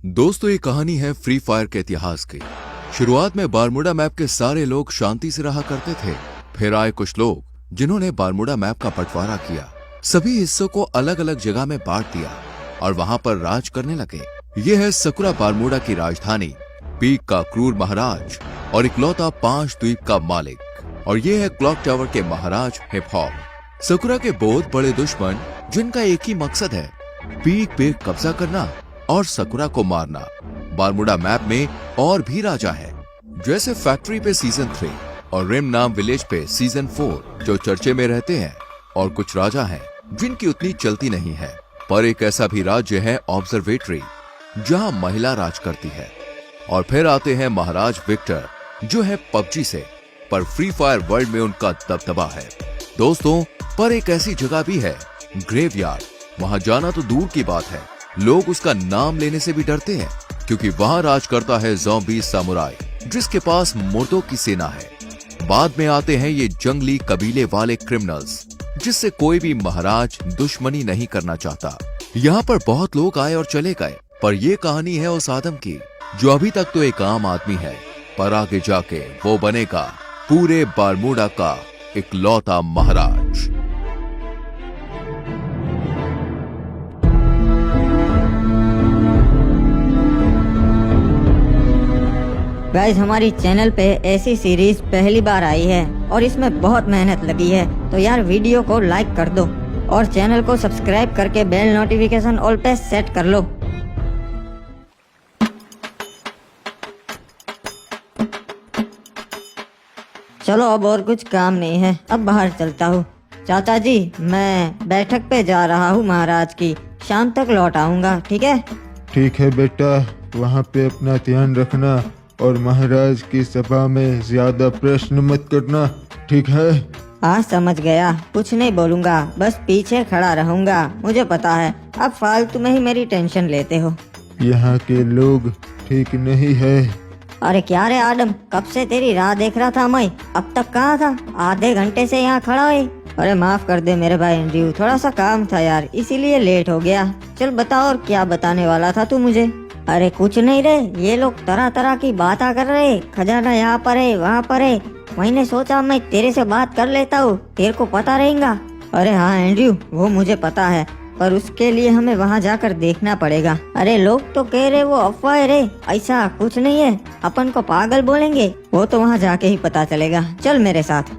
दोस्तों ये कहानी है फ्री फायर के इतिहास की। शुरुआत में बारमूडा मैप के सारे लोग शांति से रहा करते थे। फिर आए कुछ लोग जिन्होंने बारमूडा मैप का बंटवारा किया, सभी हिस्सों को अलग अलग जगह में बांट दिया और वहां पर राज करने लगे। ये है सकुरा बारमूडा की राजधानी, पीक का क्रूर महाराज और इकलौता 5 द्वीप का मालिक। और ये है क्लॉक टावर के महाराज हिप हॉप। सकुरा के बहुत बड़े दुश्मन जिनका एक ही मकसद है, पीक पे कब्जा करना और सकुरा को मारना। बारमूडा मैप में और भी राजा है, जैसे फैक्ट्री पे सीजन 3 और रिम नाम विलेज पे सीजन 4 जो चर्चे में रहते हैं। और कुछ राजा हैं जिनकी उतनी चलती नहीं है। पर एक ऐसा भी राज्य है ऑब्जर्वेटरी, जहां महिला राज करती है। और फिर आते हैं महाराज विक्टर, जो है पबजी से, पर फ्री फायर वर्ल्ड में उनका दबदबा है। दोस्तों, पर एक ऐसी जगह भी है, ग्रेवयार्ड। वहां जाना तो दूर की बात है, लोग उसका नाम लेने से भी डरते हैं, क्योंकि वहां राज करता है ज़ॉम्बी सामुराई, जिसके पास मुर्दों की सेना है। बाद में आते हैं ये जंगली कबीले वाले क्रिमिनल्स, जिससे कोई भी महाराज दुश्मनी नहीं करना चाहता। यहाँ पर बहुत लोग आए और चले गए, पर ये कहानी है उस आदम की जो अभी तक तो एक आम आदमी है, पर आगे जाके वो बनेगा पूरे बारमूडा का इकलौता महाराज। गाइस, हमारी चैनल पे ऐसी सीरीज पहली बार आई है और इसमें बहुत मेहनत लगी है, तो यार वीडियो को लाइक कर दो और चैनल को सब्सक्राइब करके बेल नोटिफिकेशन ऑल पे सेट कर लो। चलो, अब और कुछ काम नहीं है, अब बाहर चलता हूँ। चाचा जी, मैं बैठक पे जा रहा हूँ महाराज की, शाम तक लौट आऊंगा, ठीक है? ठीक है बेटा, वहाँ पे अपना ध्यान रखना और महाराज की सभा में ज्यादा प्रश्न मत करना, ठीक है? हाँ, समझ गया, कुछ नहीं बोलूंगा, बस पीछे खड़ा रहूंगा। मुझे पता है अब फालतू में ही मेरी टेंशन लेते हो। यहाँ के लोग ठीक नहीं है। अरे क्या रे आदम, कब से तेरी राह देख रहा था मैं, अब तक कहाँ था? आधे घंटे से यहाँ खड़ा है। अरे माफ कर दे मेरे भाई एंड्रयू, थोड़ा सा काम था यार, इसीलिए लेट हो गया। चल बता, और क्या बताने वाला था तू मुझे? अरे कुछ नहीं रे, ये लोग तरह तरह की बातें कर रहे, खजाना यहाँ पर है वहाँ पर है। मैंने सोचा मैं तेरे से बात कर लेता हूँ, तेरे को पता रहेगा। अरे हाँ एंड्रयू, वो मुझे पता है, पर उसके लिए हमें वहाँ जाकर देखना पड़ेगा। अरे लोग तो कह रहे वो अफवाह है रे, ऐसा कुछ नहीं है, अपन को पागल बोलेंगे, वो तो वहाँ जाके ही पता चलेगा। चल मेरे साथ।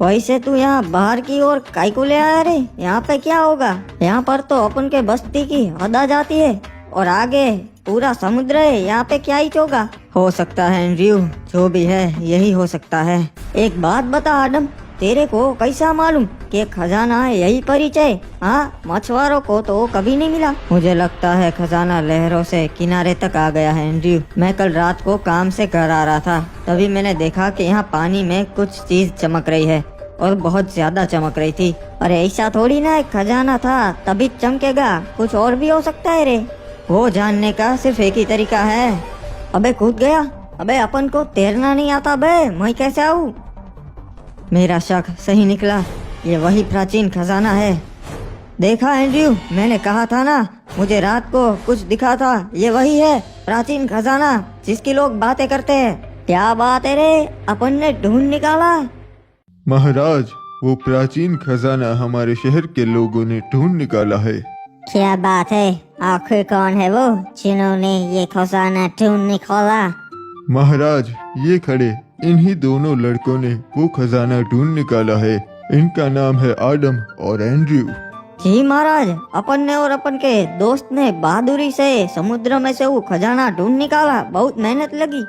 वैसे तू यहाँ बाहर की ओर काई को ले आया रे? यहाँ पे क्या होगा? यहाँ पर तो अपन के बस्ती की हद आ जाती है और आगे पूरा समुद्र है, यहाँ पे क्या ही होगा? हो सकता है एंड्रयू, जो भी है यही हो सकता है। एक बात बता आदम, तेरे को कैसा मालूम कि खजाना है यही परिचय? हाँ, मछुआरों को तो कभी नहीं मिला। मुझे लगता है खजाना लहरों से किनारे तक आ गया है एंड्रयू। मैं कल रात को काम से घर आ रहा था, तभी मैंने देखा कि यहाँ पानी में कुछ चीज चमक रही है और बहुत ज्यादा चमक रही थी। अरे ऐसा थोड़ी ना एक खजाना था तभी चमकेगा, कुछ और भी हो सकता है रे। वो जानने का सिर्फ एक ही तरीका है। अबे कूद गया। अबे अपन को तैरना नहीं आता बे, मैं कैसे आऊँ? मेरा शक सही निकला, ये वही प्राचीन खजाना है। देखा एंड्रयू, मैंने कहा था ना, मुझे रात को कुछ दिखा था, ये वही है प्राचीन खजाना जिसकी लोग बातें करते हैं। क्या बात है रे, अपन ने ढूंढ निकाला। महाराज, वो प्राचीन खजाना हमारे शहर के लोगों ने ढूंढ निकाला है। क्या बात है? आखिर कौन है वो जिन्होंने ये खजाना ढूंढ निकाला? महाराज, ये खड़े इन्हीं दोनों लड़कों ने वो खजाना ढूंढ निकाला है। इनका नाम है आदम और एंड्रयू। जी महाराज, अपन ने और अपन के दोस्त ने बहादुरी से समुद्र में से वो खजाना ढूंढ निकाला, बहुत मेहनत लगी।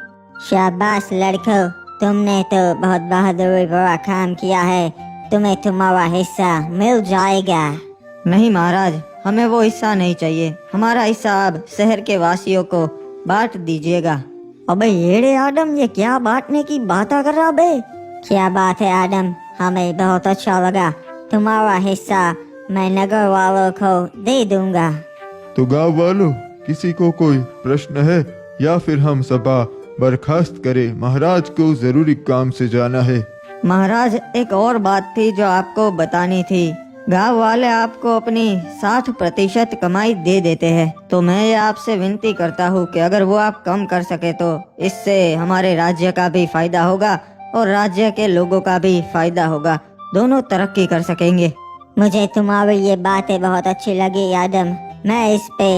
शाबाश लड़कों, तुमने तो बहुत बहादुरी भरा काम किया है, तुम्हें तुम्हारा हिस्सा मिल जाएगा। नहीं महाराज, हमें वो हिस्सा नहीं चाहिए, हमारा हिस्सा अब शहर के वासियों को बांट दीजिएगा। अबे येड़े आदम, ये क्या बांटने की बात कर रहा बे? क्या बात है आदम, हमें बहुत अच्छा लगा, तुम्हारा हिस्सा मैं नगर वालों को दे दूंगा। तो गांव वालों, किसी को कोई प्रश्न है या फिर हम सभा बर्खास्त करें? महाराज को जरूरी काम से जाना है। महाराज, एक और बात थी जो आपको बतानी थी। गांव वाले आपको अपनी 60% कमाई दे देते हैं, तो मैं ये आपसे विनती करता हूँ कि अगर वो आप कम कर सके तो इससे हमारे राज्य का भी फायदा होगा और राज्य के लोगों का भी फायदा होगा, दोनों तरक्की कर सकेंगे। मुझे तुम्हारी ये बातें बहुत अच्छी लगी आदम, मैं इस पे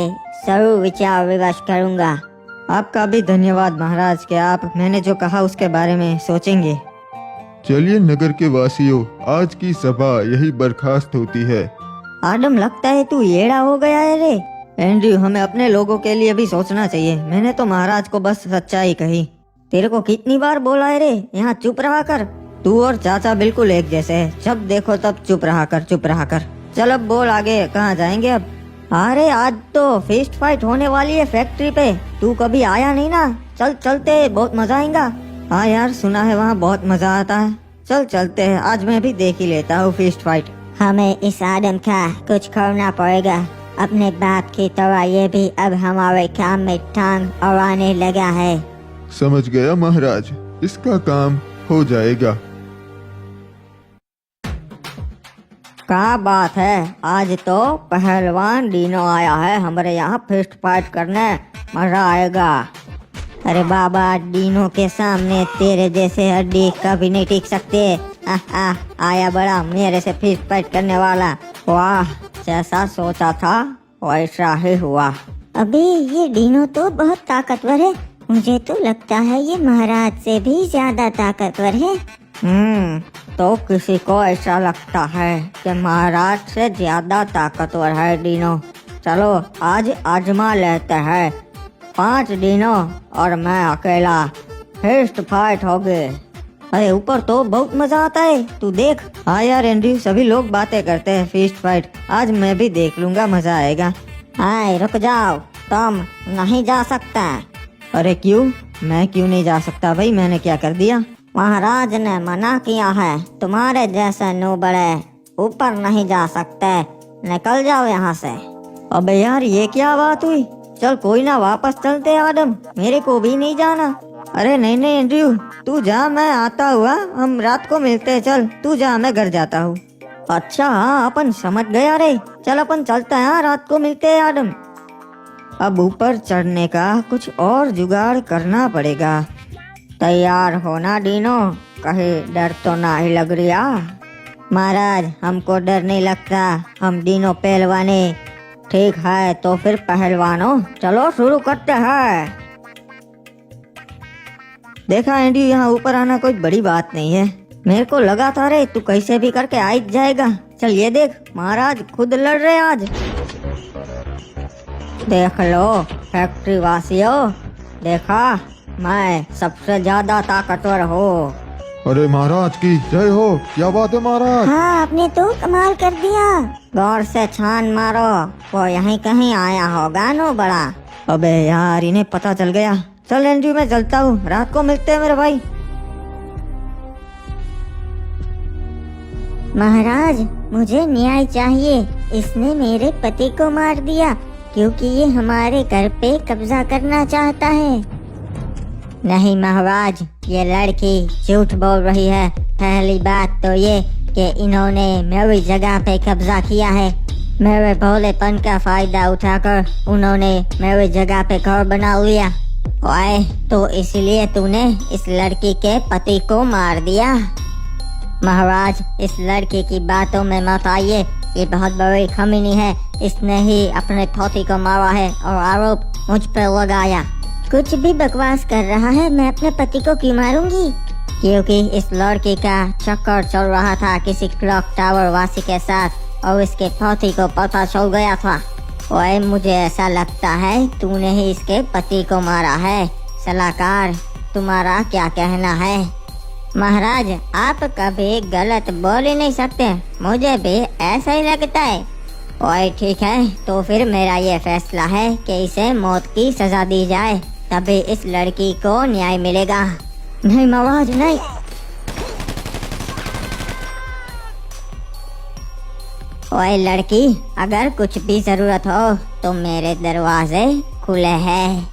जरूर विचार विमर्श करूंगा। आपका भी धन्यवाद महाराज कि आप मैंने जो कहा उसके बारे में सोचेंगे। चलिए नगर के वासियों, आज की सभा यही बर्खास्त होती है। आदम, लगता है तू येड़ा हो गया है रे। एंड्रयू, हमें अपने लोगों के लिए भी सोचना चाहिए। मैंने तो महाराज को बस सच्चाई कही। तेरे को कितनी बार बोला है रे, यहाँ चुप रहा कर। तू और चाचा बिल्कुल एक जैसे है, जब देखो तब चुप रहा कर, चुप रहा कर। चल अब बोल आगे, कहाँ जाएंगे अब? अरे आज तो फिस्ट फाइट होने वाली है फैक्ट्री पे, तू कभी आया नहीं ना। चल चलते, बहुत मजा आएगा। हाँ यार, सुना है वहाँ बहुत मजा आता है। चल चलते हैं, आज मैं भी देख ही लेता हूँ फिस्ट फाइट। हमें इस आदम का कुछ करना पड़ेगा। अपने बाप की तरह ये भी अब हमारे काम में टांग अड़ाने लगा है। समझ गया महाराज, इसका काम हो जाएगा। क्या बात है, आज तो पहलवान डीनो आया है हमारे यहाँ फिस्ट फाइट करने, मजा आएगा। अरे बाबा, डीनो के सामने तेरे जैसे हड्डी कभी नहीं टिक सकते। आया बड़ा मेरे से फिस्ट फाइट करने वाला। वाह, जैसा सोचा था वैसा ही हुआ। अबे ये डीनो तो बहुत ताकतवर है, मुझे तो लगता है ये महाराज से भी ज्यादा ताकतवर है। तो किसी को ऐसा लगता है कि महाराज से ज्यादा ताकतवर है डीनो। चलो आज आजमा लेते हैं, 5 डीनो और मैं अकेला, फिस्ट फाइट हो गए। अरे ऊपर तो बहुत मजा आता है, तू देख। हाँ यार एंड्रयू, सभी लोग बातें करते हैं फिस्ट फाइट, आज मैं भी देख लूंगा, मजा आएगा। हाय रुक जाओ, तुम नहीं जा सकता। अरे क्यों? मैं क्यों नहीं जा सकता भाई, मैंने क्या कर दिया? महाराज ने मना किया है, तुम्हारे जैसे नूबड़े ऊपर नहीं जा सकते, निकल जाओ यहाँ से। अबे यार, ये क्या बात हुई? चल कोई ना, वापस चलते आदम, मेरे को भी नहीं जाना। अरे नहीं नहीं एंड्रयू, तू जा, मैं आता हुआ, हम रात को मिलते हैं। चल तू जा, मैं घर जाता हूँ। अच्छा हाँ, अपन समझ गया रे। चल अपन चलते हैं, रात को मिलते हैं आदम। अब ऊपर चढ़ने का कुछ और जुगाड़ करना पड़ेगा। तैयार होना डीनो, कहीं डर तो ना ही लग रहा? महाराज हमको डर नहीं लगता, हम डीनो पहलवाने। ठीक है तो फिर पहलवानों, चलो शुरू करते हैं। देखा एंडी, यहाँ ऊपर आना कोई बड़ी बात नहीं है। मेरे को लगा था रे तू कैसे भी करके आ ही जाएगा। चल ये देख, महाराज खुद लड़ रहे आज। देख लो फैक्ट्री वासियों, देखा मैं सबसे ज्यादा ताकतवर हूँ। अरे महाराज की जय हो, क्या बात है महाराज। हाँ, आपने तो कमाल कर दिया। गौर से छान मारो, वो यहीं कहीं आया होगा नो बड़ा। अबे यार, इन्हें पता चल गया। चल एंड्रयू, मैं चलता हूँ, रात को मिलते हैं मेरे भाई। महाराज मुझे न्याय चाहिए, इसने मेरे पति को मार दिया क्योंकि ये हमारे घर पे कब्जा करना चाहता है। नहीं महाराज, ये लड़की झूठ बोल रही है। पहली बात तो ये कि इन्होंने मेरी जगह पे कब्जा किया है। मेरे भोलेपन का फायदा उठाकर उन्होंने मेरी जगह पे घर बना लिया। ओए, तो इसलिए तूने इस लड़की के पति को मार दिया। महाराज, इस लड़की की बातों में मत आइए, ये बहुत बड़ी खमीनी है। इसने ही अपने पति को मारा है और आरोप मुझ पर लगाया। कुछ भी बकवास कर रहा है, मैं अपने पति को क्यों मारूंगी? क्योंकि इस लड़की का चक्कर चल रहा था किसी क्लॉक टावर वासी के साथ और इसके पति को पता चल गया था। ओए, मुझे ऐसा लगता है तूने ही इसके पति को मारा है। सलाहकार, तुम्हारा क्या कहना है? महाराज, आप कभी गलत बोल ही नहीं सकते, मुझे भी ऐसा ही लगता है। ओए ठीक है, तो फिर मेरा ये फैसला है कि इसे मौत की सजा दी जाए, तभी इस लड़की को न्याय मिलेगा। नहीं महाराज नहीं। ओए लड़की, अगर कुछ भी जरूरत हो तो मेरे दरवाजे खुले हैं।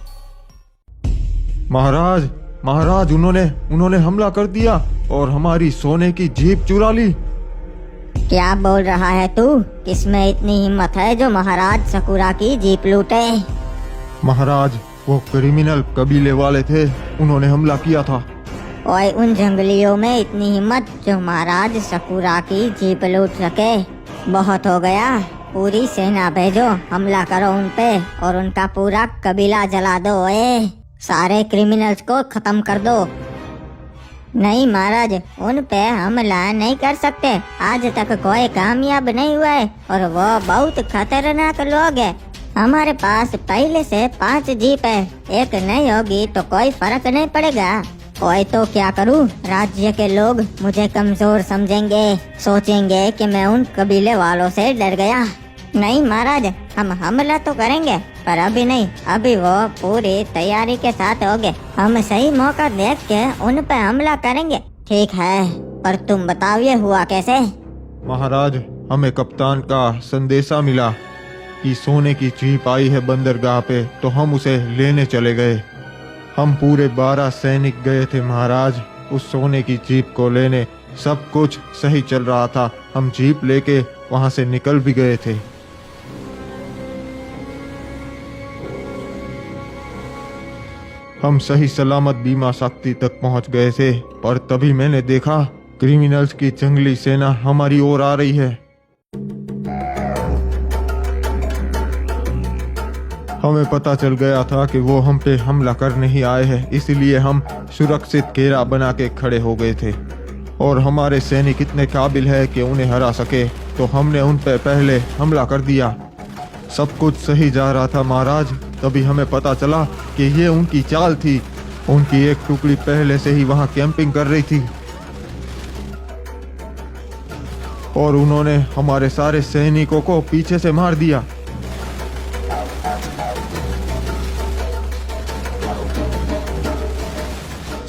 महाराज, महाराज, उन्होंने हमला कर दिया और हमारी सोने की जीप चुरा ली। क्या बोल रहा है तू? किसमें इतनी हिम्मत है जो महाराज सकुरा की जीप लूटे? महाराज, वो क्रिमिनल कबीले वाले थे, उन्होंने हमला किया था। ओए, उन जंगलियों में इतनी हिम्मत जो महाराज सकुरा की जीप लूट सके? बहुत हो गया, पूरी सेना भेजो, हमला करो उन पे और उनका पूरा कबीला जला दो। ओए, सारे क्रिमिनल्स को खत्म कर दो। नहीं महाराज, उन पे हमला नहीं कर सकते। आज तक कोई कामयाब नहीं हुआ है और वो बहुत खतरनाक लोग है। हमारे पास पहले से 5 जीप है, एक नहीं होगी तो कोई फर्क नहीं पड़ेगा। ओए, तो क्या करूं? राज्य के लोग मुझे कमजोर समझेंगे, सोचेंगे कि मैं उन कबीले वालों से डर गया। नहीं महाराज, हम हमला तो करेंगे पर अभी नहीं, अभी वो पूरी तैयारी के साथ होंगे। हम सही मौका देख के उन पे हमला करेंगे। ठीक है, पर तुम बताओ ये हुआ कैसे? महाराज, हमें कप्तान का संदेशा मिला कि सोने की जीप आई है बंदरगाह पे, तो हम उसे लेने चले गए। हम पूरे 12 सैनिक गए थे महाराज उस सोने की जीप को लेने। सब कुछ सही चल रहा था, हम जीप लेके वहां से निकल भी गए थे। हम सही सलामत बीमा शक्ति तक पहुंच गए थे, पर तभी मैंने देखा क्रिमिनल्स की जंगली सेना हमारी ओर आ रही है। हमें पता चल गया था कि वो हम पे हमला करने ही आए हैं, इसलिए हम सुरक्षित घेरा बना के खड़े हो गए थे। और हमारे सैनिक इतने काबिल है कि उन्हें हरा सके, तो हमने उन पे पहले हमला कर दिया। सब कुछ सही जा रहा था महाराज, तभी हमें पता चला कि ये उनकी चाल थी। उनकी एक टुकड़ी पहले से ही वहां कैंपिंग कर रही थी और उन्होंने हमारे सारे सैनिकों को पीछे से मार दिया।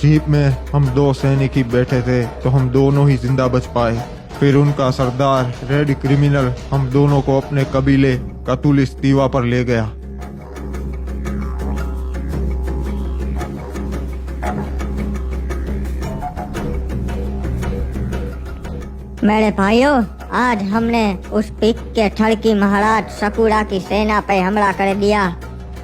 जीप में हम 2 सैनिक ही बैठे थे, तो हम दोनों ही जिंदा बच पाए। फिर उनका सरदार रेड क्रिमिनल हम दोनों को अपने कबीले कतुलिस दीवा पर ले गया। मेरे भाइयों, आज हमने उस पिक के ठड़की महाराज सकुरा की सेना पे हमला कर दिया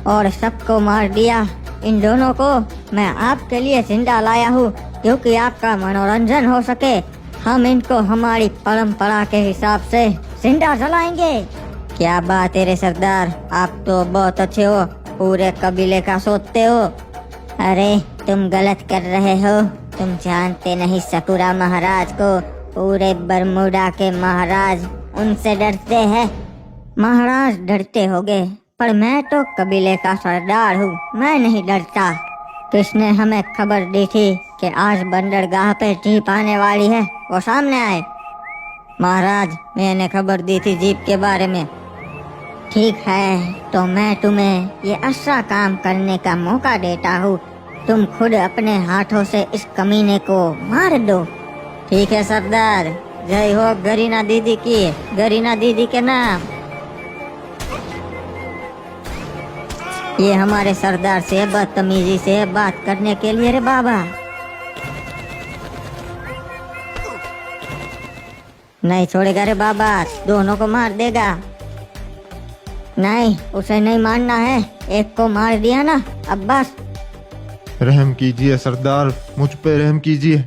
और सबको मार दिया। इन दोनों को मैं आपके लिए जिंदा लाया हूँ क्योंकि आपका मनोरंजन हो सके। हम इनको हमारी परंपरा के हिसाब से जिंदा जलाएंगे। क्या बात है रे सरदार, आप तो बहुत अच्छे हो, पूरे कबीले का सोचते हो। अरे तुम गलत कर रहे हो, तुम जानते नहीं सकुरा महाराज को। पूरे बरमूडा के महाराज उनसे डरते हैं। महाराज डरते होगे, पर मैं तो कबीले का सरदार हूँ, मैं नहीं डरता। किसने हमें खबर दी थी कि आज बंदरगाह पे जीप आने वाली है? वो सामने आए। महाराज, मैंने खबर दी थी जीप के बारे में। ठीक है, तो मैं तुम्हें ये अच्छा काम करने का मौका देता हूँ। तुम खुद अपने हाथों से इस कमीने को मार दो। ठीक है सरदार, जय हो गरीना दीदी की, गरीना दीदी के नाम। ये हमारे सरदार से बदतमीजी से बात करने के लिए रे बाबा। नहीं छोड़ेगा रे बाबा, दोनों को मार देगा। नहीं, उसे नहीं मारना है, एक को मार दिया ना, अब बस। रहम कीजिए सरदार, मुझ पे रहम कीजिए।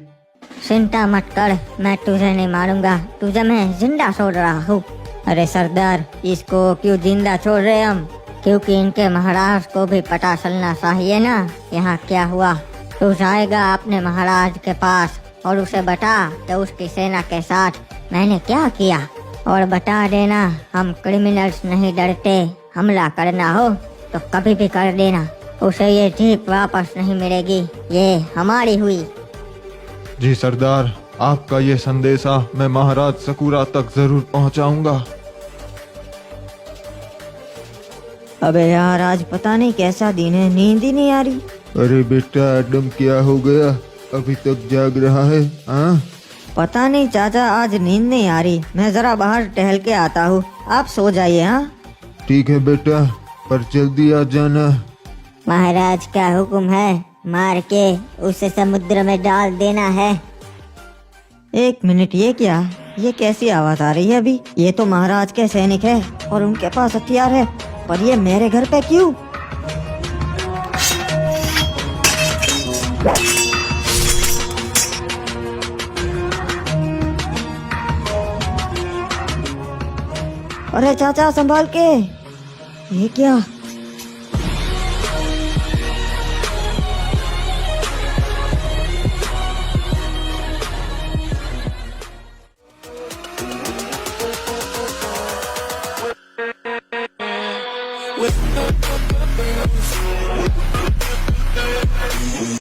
चिंता मत कर, मैं तुझे नहीं मारूंगा, तुझे मैं जिंदा छोड़ रहा हूँ। अरे सरदार, इसको क्यों जिंदा छोड़ रहे हम? क्योंकि इनके महाराज को भी पता चलना चाहिए ना यहाँ क्या हुआ। तू जाएगा अपने महाराज के पास और उसे बता कि उसकी सेना के साथ मैंने क्या किया, और बता देना हम क्रिमिनल्स नहीं डरते, हमला करना हो तो कभी भी कर देना। उसे ये जीप वापस नहीं मिलेगी, ये हमारी हुई। जी सरदार, आपका ये संदेशा मैं महाराज सकुरा तक जरूर पहुंचाऊंगा। अबे यार, आज पता नहीं कैसा दिन है, नींद ही नहीं आ रही। अरे बेटा एडम, क्या हो गया? अभी तक जाग रहा है? हाँ, पता नहीं चाचा, आज नींद नहीं आ रही। मैं जरा बाहर टहल के आता हूँ, आप सो जाइए। हाँ ठीक है बेटा, पर जल्दी आ जाना। महाराज का हुक्म है, मार के उसे समुद्र में डाल देना है। एक मिनट, ये क्या? ये कैसी आवाज आ रही है अभी? ये तो महाराज के सैनिक है और उनके पास हथियार है, पर ये मेरे घर पे क्यों? अरे चाचा संभाल के। ये क्या?